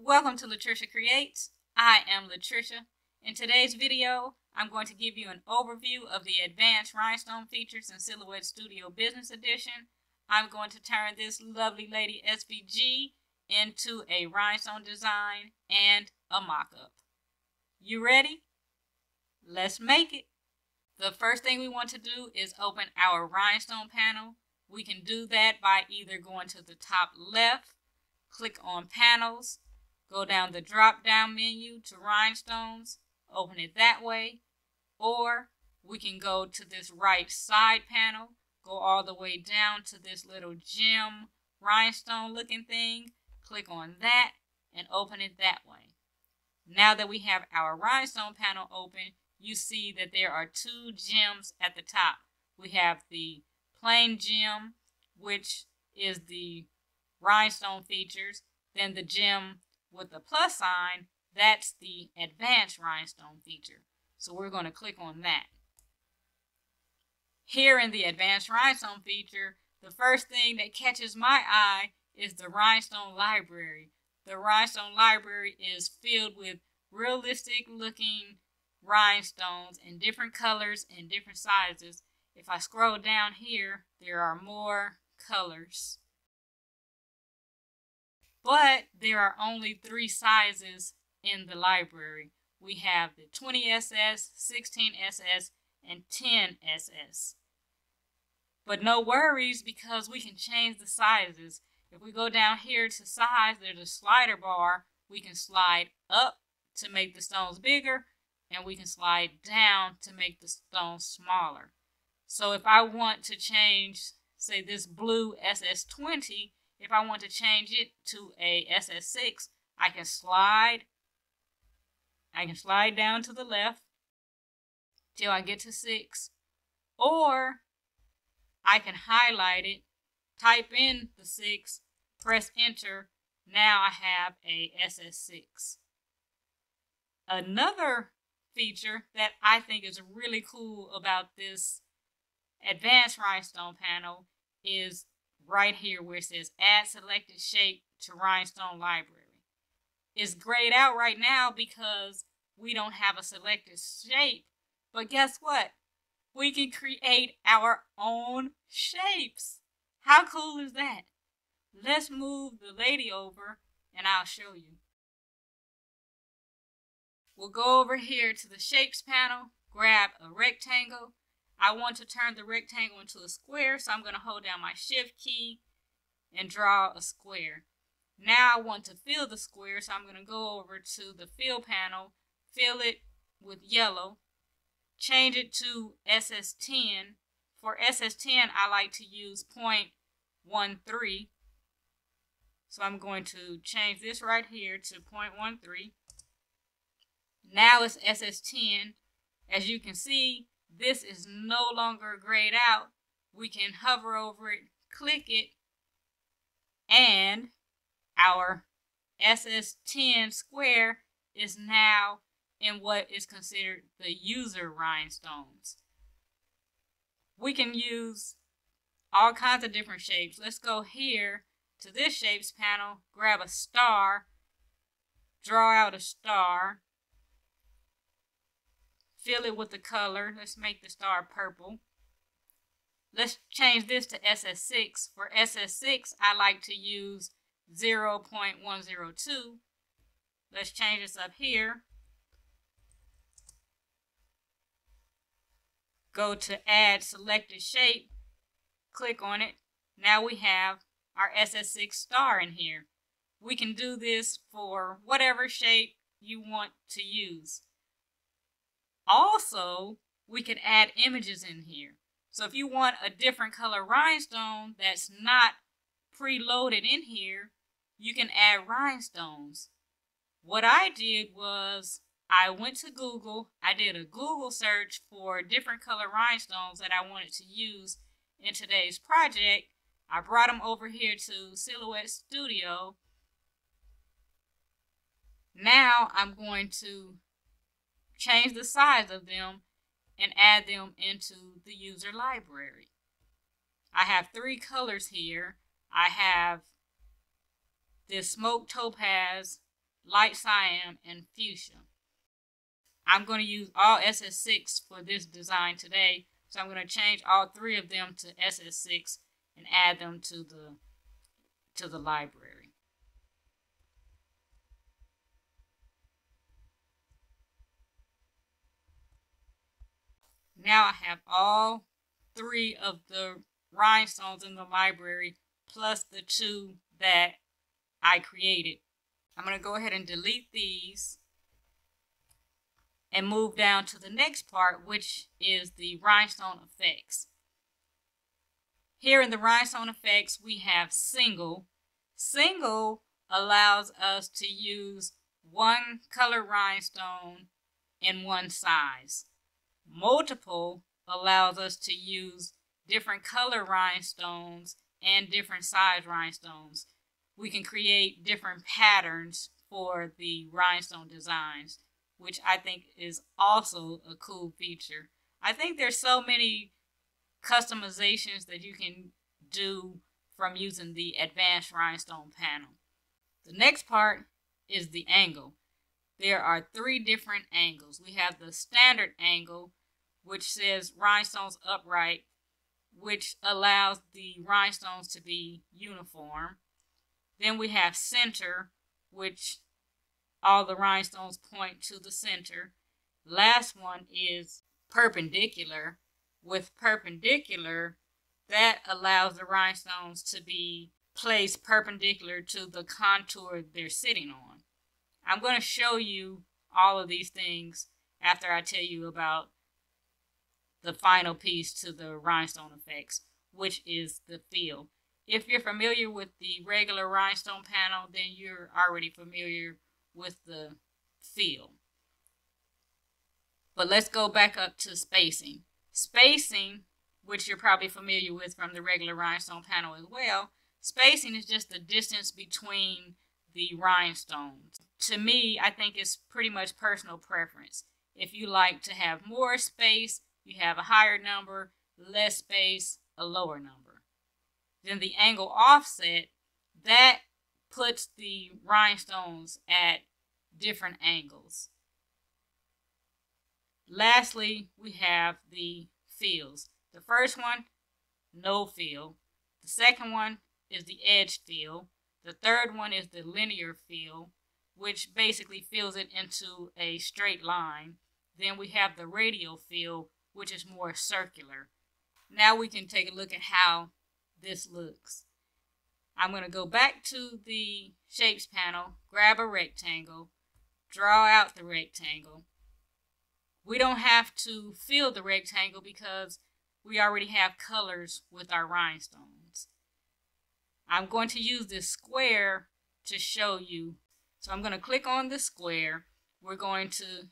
Welcome to Latricia Creates. I am Latricia. In today's video, I'm going to give you an overview of the advanced rhinestone features in Silhouette Studio Business Edition. I'm going to turn this lovely lady SVG into a rhinestone design and a mock-up. You ready? Let's make it. The first thing we want to do is open our rhinestone panel. We can do that by either going to the top left, click on Panels, go down the drop-down menu to Rhinestones, open it that way, or we can go to this right side panel, go all the way down to this little gem rhinestone looking thing, click on that, and open it that way. Now that we have our rhinestone panel open, you see that there are two gems at the top. We have the plain gem, which is the rhinestone features, then the gem with the plus sign, that's the advanced rhinestone feature. So we're going to click on that. Here in the advanced rhinestone feature, the first thing that catches my eye is the rhinestone library. The rhinestone library is filled with realistic looking rhinestones in different colors and different sizes. If I scroll down here, there are more colors. But there are only 3 sizes in the library. We have the 20SS, 16SS, and 10SS. But no worries, because we can change the sizes. If we go down here to size, there's a slider bar. We can slide up to make the stones bigger, and we can slide down to make the stones smaller. So if I want to change, say, this blue SS20, if I want to change it to a SS6, I can slide down to the left till I get to 6. Or I can highlight it, type in the 6, press enter. Now I have a SS6. Another feature that I think is really cool about this advanced rhinestone panel is right here where it says add selected shape to rhinestone library. It's grayed out right now because we don't have a selected shape, but guess what? We can create our own shapes. How cool is that? Let's move the lady over and I'll show you. We'll go over here to the shapes panel, grab a rectangle. I want to turn the rectangle into a square, so I'm going to hold down my shift key and draw a square. Now I want to fill the square, so I'm going to go over to the fill panel, fill it with yellow, change it to SS10. For SS10, I like to use 0.13. So I'm going to change this right here to 0.13. Now it's SS10. As you can see, this is no longer grayed out. We can hover over it, click it, and our SS10 square is now in what is considered the user rhinestones. We can use all kinds of different shapes. Let's go here to this shapes panel, grab a star, draw out a star, fill it with the color. Let's make the star purple. Let's change this to SS6. For SS6, I like to use 0.102. Let's change this up here. Go to add selected shape. Click on it. Now we have our SS6 star in here. We can do this for whatever shape you want to use. Also, we could add images in here. So if you want a different color rhinestone that's not preloaded in here, you can add rhinestones. What I did was I went to Google, I did a Google search for different color rhinestones that I wanted to use in today's project. I brought them over here to Silhouette Studio. Now I'm going to change the size of them and add them into the user library. I have 3 colors here. I have this smoke topaz, light cyan, and fuchsia. I'm going to use all SS6 for this design today, so I'm going to change all three of them to SS6 and add them to the library. Now I have all three of the rhinestones in the library plus the two that I created. I'm going to go ahead and delete these and move down to the next part, which is the rhinestone effects. Here in the rhinestone effects, we have single. Single allows us to use one color rhinestone in one size. Multiple allows us to use different color rhinestones and different size rhinestones. We can create different patterns for the rhinestone designs, which I think is also a cool feature. I think there's so many customizations that you can do from using the advanced rhinestone panel. The next part is the angle. There are three different angles. We have the standard angle, which says rhinestones upright, which allows the rhinestones to be uniform. Then we have center, which all the rhinestones point to the center. Last one is perpendicular. With perpendicular, that allows the rhinestones to be placed perpendicular to the contour they're sitting on. I'm going to show you all of these things after I tell you about the final piece to the rhinestone effects, which is the fill. If you're familiar with the regular rhinestone panel, then you're already familiar with the fill. But let's go back up to spacing. Spacing, which you're probably familiar with from the regular rhinestone panel as well, spacing is just the distance between the rhinestones. To me, I think it's pretty much personal preference. If you like to have more space, you have a higher number, less space, a lower number. Then the angle offset, that puts the rhinestones at different angles. Lastly, we have the fills. The first one, no fill. The second one is the edge fill. The third one is the linear fill, which basically fills it into a straight line. Then we have the radial fill, which is more circular. Now we can take a look at how this looks. I'm going to go back to the shapes panel, grab a rectangle, draw out the rectangle. We don't have to fill the rectangle because we already have colors with our rhinestones. I'm going to use this square to show you. So I'm going to click on the square. We're going to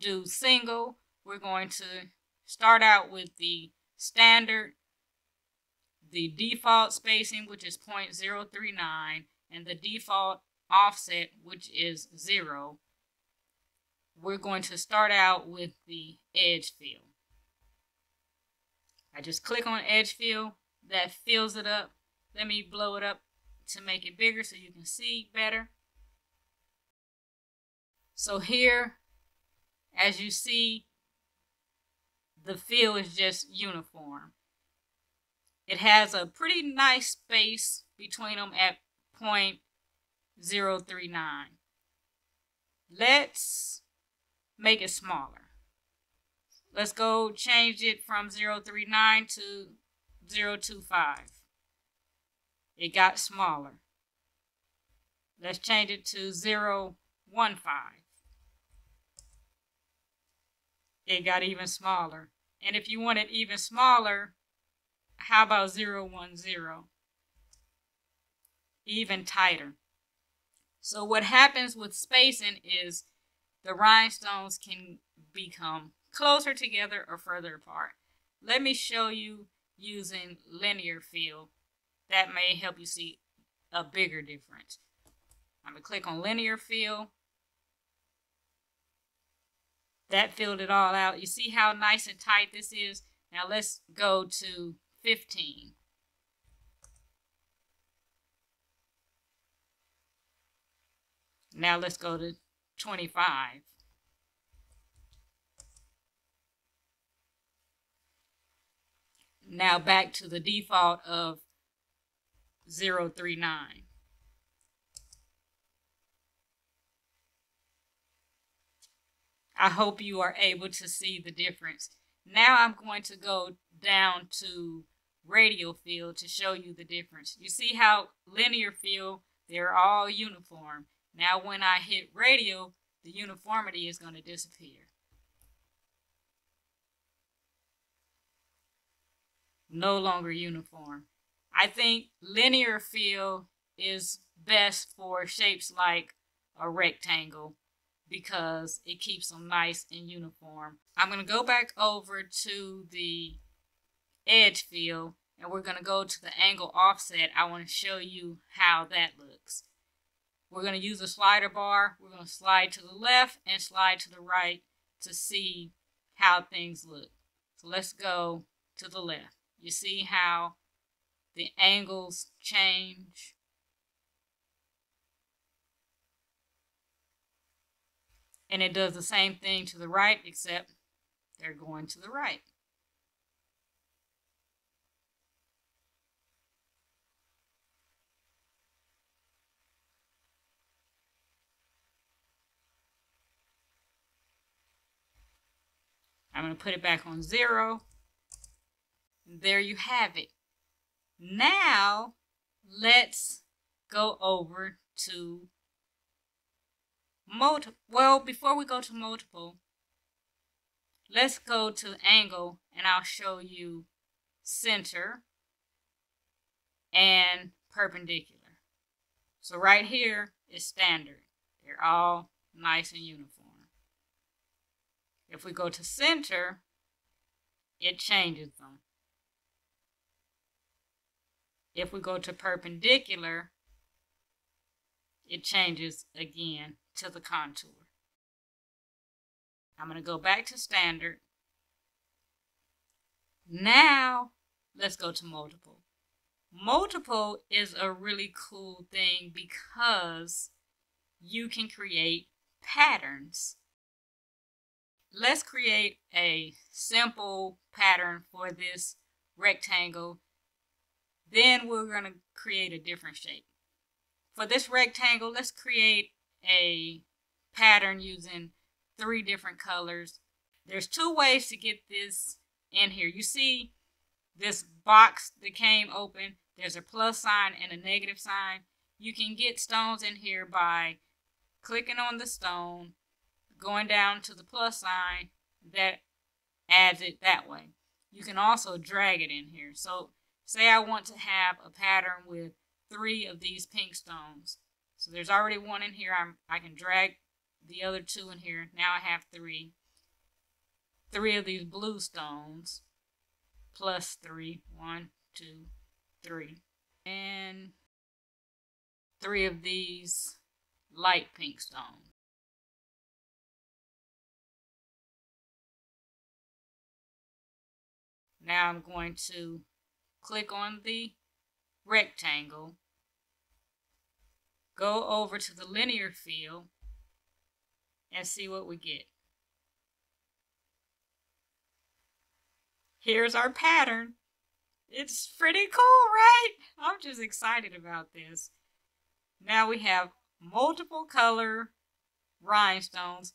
do single. We're going to start out with the standard, the default spacing, which is 0.039, and the default offset, which is 0. We're going to start out with the edge fill. I just click on edge fill. That fills it up. Let me blow it up to make it bigger so you can see better. So here, as you see, the fill is just uniform. It has a pretty nice space between them at 0.039. Let's make it smaller. Let's go change it from 0.039 to 0.025. It got smaller. Let's change it to 0.015. It got even smaller. And if you want it even smaller, how about 0.10? Even tighter. So what happens with spacing is the rhinestones can become closer together or further apart. Let me show you using linear fill. That may help you see a bigger difference. I'm going to click on linear fill. That filled it all out. You see how nice and tight this is? Now let's go to 15. Now let's go to 25. Now back to the default of 039. I hope you are able to see the difference. Now I'm going to go down to radial fill to show you the difference. You see how linear fill, they're all uniform. Now when I hit radial, the uniformity is going to disappear. No longer uniform. I think linear fill is best for shapes like a rectangle because it keeps them nice and uniform. I'm going to go back over to the edge fill and we're going to go to the angle offset. I want to show you how that looks. We're going to use a slider bar. We're going to slide to the left and slide to the right to see how things look. So let's go to the left. You see how the angles change? And it does the same thing to the right, except they're going to the right. I'm going to put it back on 0. There you have it. Now, let's go over to multiple. Well, before we go to multiple, let's go to angle and I'll show you center and perpendicular. So right here is standard. They're all nice and uniform. If we go to center, it changes them. If we go to perpendicular, it changes again to the contour. I'm going to go back to standard. Now, let's go to multiple. Multiple is a really cool thing because you can create patterns. Let's create a simple pattern for this rectangle. Then we're going to create a different shape. For this rectangle, let's create a pattern using 3 different colors. There's 2 ways to get this in here. You see this box that came open. There's a plus sign and a negative sign. You can get stones in here by clicking on the stone, going down to the plus sign. That adds it that way. You can also drag it in here. So say I want to have a pattern with 3 of these pink stones. So there's already 1 in here. I can drag the other 2 in here. Now I have 3. 3 of these blue stones. Plus 3. 1, 2, 3. And 3 of these light pink stones. Now I'm going to click on the rectangle, go over to the linear fill, and see what we get. Here's our pattern. It's pretty cool, right? I'm just excited about this. Now we have multiple color rhinestones.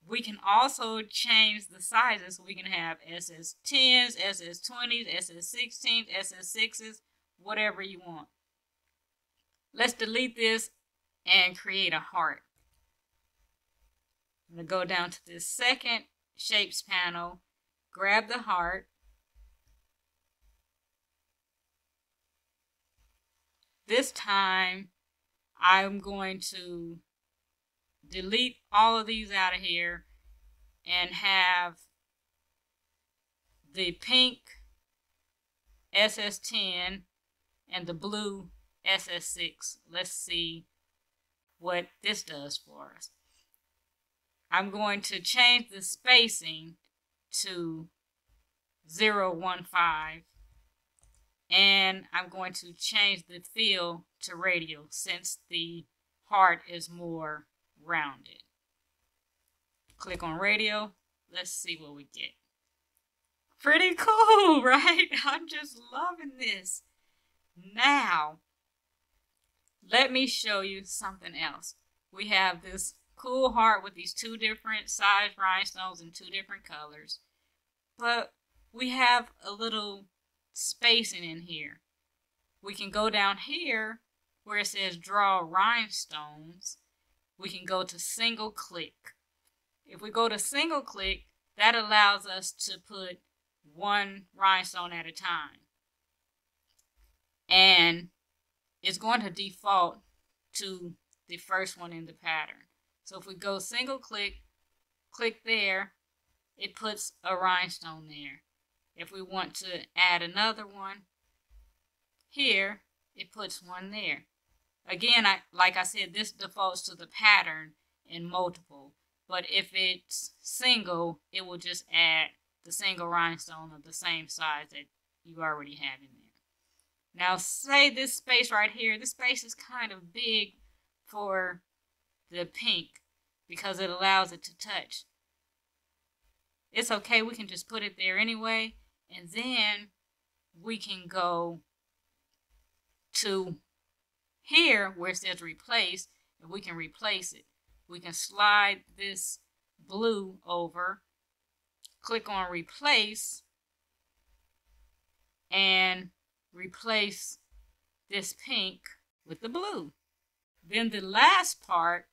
We can also change the sizes. We can have SS10s, SS20s, SS16s, SS6s, whatever you want. Let's delete this and create a heart. I'm going to go down to this second shapes panel, grab the heart. This time, I'm going to delete all of these out of here and have the pink SS10 and the blue SS6. Let's see what this does for us. I'm going to change the spacing to 0.15 and I'm going to change the fill to radial since the heart is more rounded. Click on radio. Let's see what we get. Pretty cool, right? I'm just loving this. Now, let me show you something else. We have this cool heart with these two different size rhinestones in two different colors. But we have a little spacing in here. We can go down here where it says draw rhinestones. We can go to single click. If we go to single click, that allows us to put one rhinestone at a time. And it's going to default to the first one in the pattern. So if we go single click, click there, it puts a rhinestone there. If we want to add another one here, it puts one there. Again, like I said, this defaults to the pattern in multiple. But if it's single, it will just add the single rhinestone of the same size that you already have in there. Now, say this space right here, this space is kind of big for the pink because it allows it to touch. It's okay, we can just put it there anyway, and then we can go to here where it says replace, and we can replace it. We can slide this blue over, click on replace, and replace this pink with the blue. Then the last part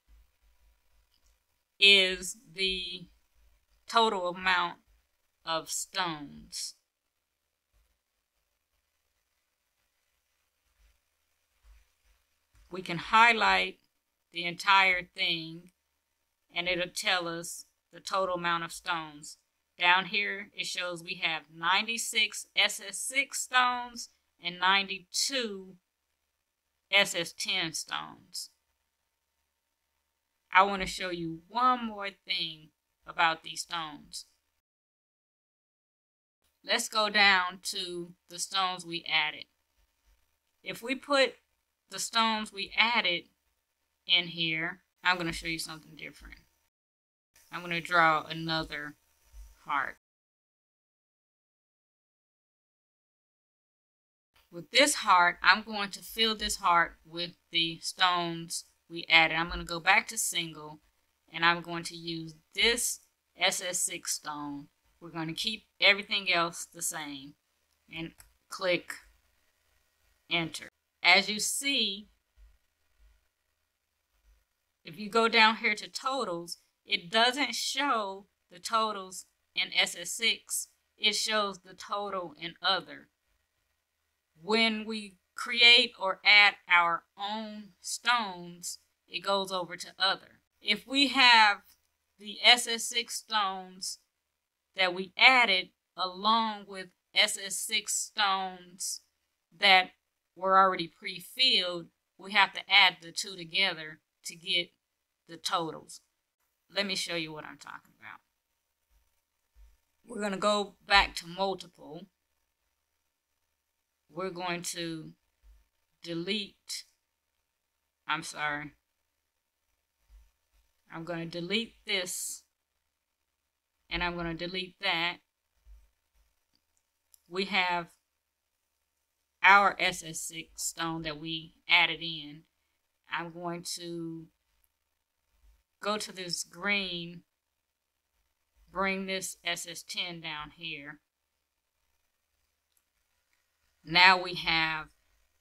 is the total amount of stones. We can highlight the entire thing and it'll tell us the total amount of stones. Down here it shows we have 96 SS6 stones and 92 SS10 stones. I want to show you one more thing about these stones. Let's go down to the stones we added. If we put the stones we added in here, I'm going to show you something different. I'm going to draw another heart. With this heart, I'm going to fill this heart with the stones we added. I'm going to go back to single, and I'm going to use this SS6 stone. We're going to keep everything else the same, and click enter. As you see, if you go down here to totals, it doesn't show the totals in SS6. It shows the total in other. When we create or add our own stones, it goes over to other. If we have the SS6 stones that we added along with SS6 stones that were already pre-filled, we have to add the two together to get the totals. Let me show you what I'm talking about. We're going to go back to multiple. We're going to delete, I'm going to delete this, and I'm going to delete that. We have our SS6 stone that we added in. I'm going to go to this green, bring this SS10 down here. Now we have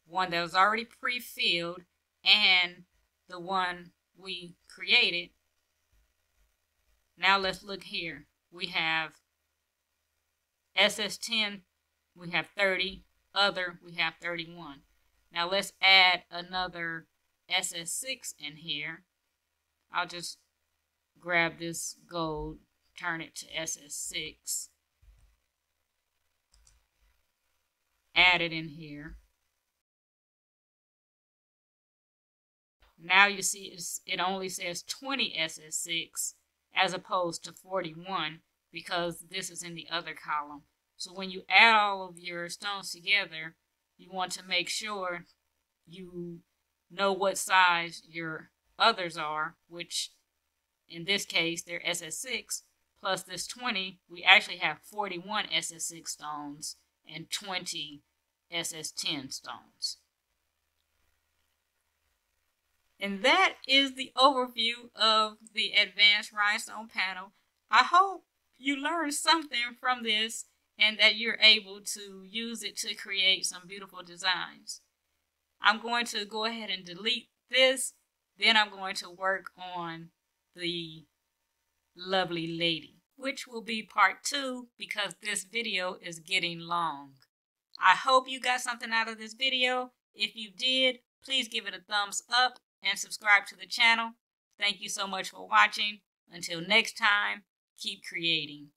one that was already pre-filled and the one we created. Now let's look here. We have SS10, we have 30, other, we have 31. Now let's add another SS6 in here. I'll just grab this gold, turn it to SS6, add it in here. Now you see it only says 20 SS6 as opposed to 41 because this is in the other column. So when you add all of your stones together, you want to make sure you know what size your others are, which in this case they're SS6, plus this 20, we actually have 41 SS6 stones and 20 SS10 stones. And that is the overview of the Advanced Rhinestone panel. I hope you learned something from this and that you're able to use it to create some beautiful designs. I'm going to go ahead and delete this. Then I'm going to work on the lovely lady, which will be part 2 because this video is getting long. I hope you got something out of this video. If you did, please give it a thumbs up and subscribe to the channel. Thank you so much for watching. Until next time, keep creating.